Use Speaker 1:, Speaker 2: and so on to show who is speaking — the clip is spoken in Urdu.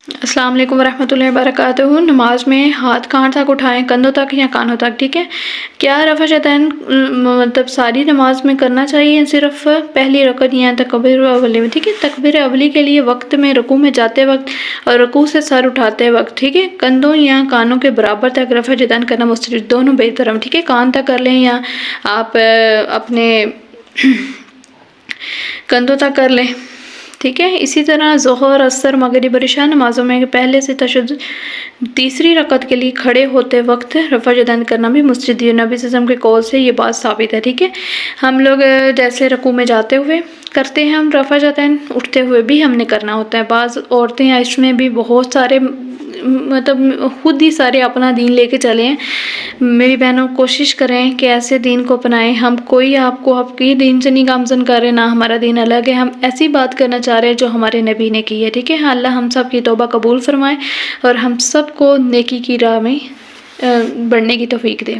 Speaker 1: السلام علیکم ورحمۃ اللہ وبرکاتہ۔ نماز میں ہاتھ کہاں تک اٹھائیں، کندھوں تک یا کانوں تک؟ ٹھیک ہے، کیا رفع یدین مطلب ساری نماز میں کرنا چاہیے، صرف پہلی رکعت یا تکبیر اولی میں؟ ٹھیک ہے، تکبیر اولی کے لیے وقت میں رکوع میں جاتے وقت اور رکوع سے سر اٹھاتے وقت ٹھیک ہے، کندھوں یا کانوں کے برابر تک رفع یدین کرنا مستحب، دونوں بہتر ہیں۔ ٹھیک ہے، کان تک کر لیں یا آپ اپنے کندھوں تک کر لیں۔ ٹھیک ہے، اسی طرح ظہر، عصر، مغرب اور عشاء نمازوں میں پہلے سے تشہد تیسری رکعت کے لیے کھڑے ہوتے وقت رفع یدین کرنا بھی مسجد ہے۔ نبی صلی اللہ علیہ وسلم کے قول سے یہ بات ثابت ہے۔ ٹھیک ہے، ہم لوگ جیسے رکوع میں جاتے ہوئے کرتے ہیں ہم رفع یدین، اٹھتے ہوئے بھی ہم نے کرنا ہوتا ہے۔ بعض عورتیں اس میں بھی بہت سارے مطلب خود ہی سارے اپنا دین لے کے چلے ہیں۔ میری بہنوں کوشش کریں کہ ایسے دین کو اپنائیں۔ ہم کوئی آپ کو آپ کے دین سے نہیں گامزن کر رہے، نہ ہمارا دین الگ ہے، ہم ایسی بات کرنا چاہ رہے ہیں جو ہمارے نبی نے کی ہے۔ ٹھیک ہے، اللہ ہم سب کی توبہ قبول فرمائے اور ہم سب کو نیکی کی راہ میں بڑھنے کی توفیق دے۔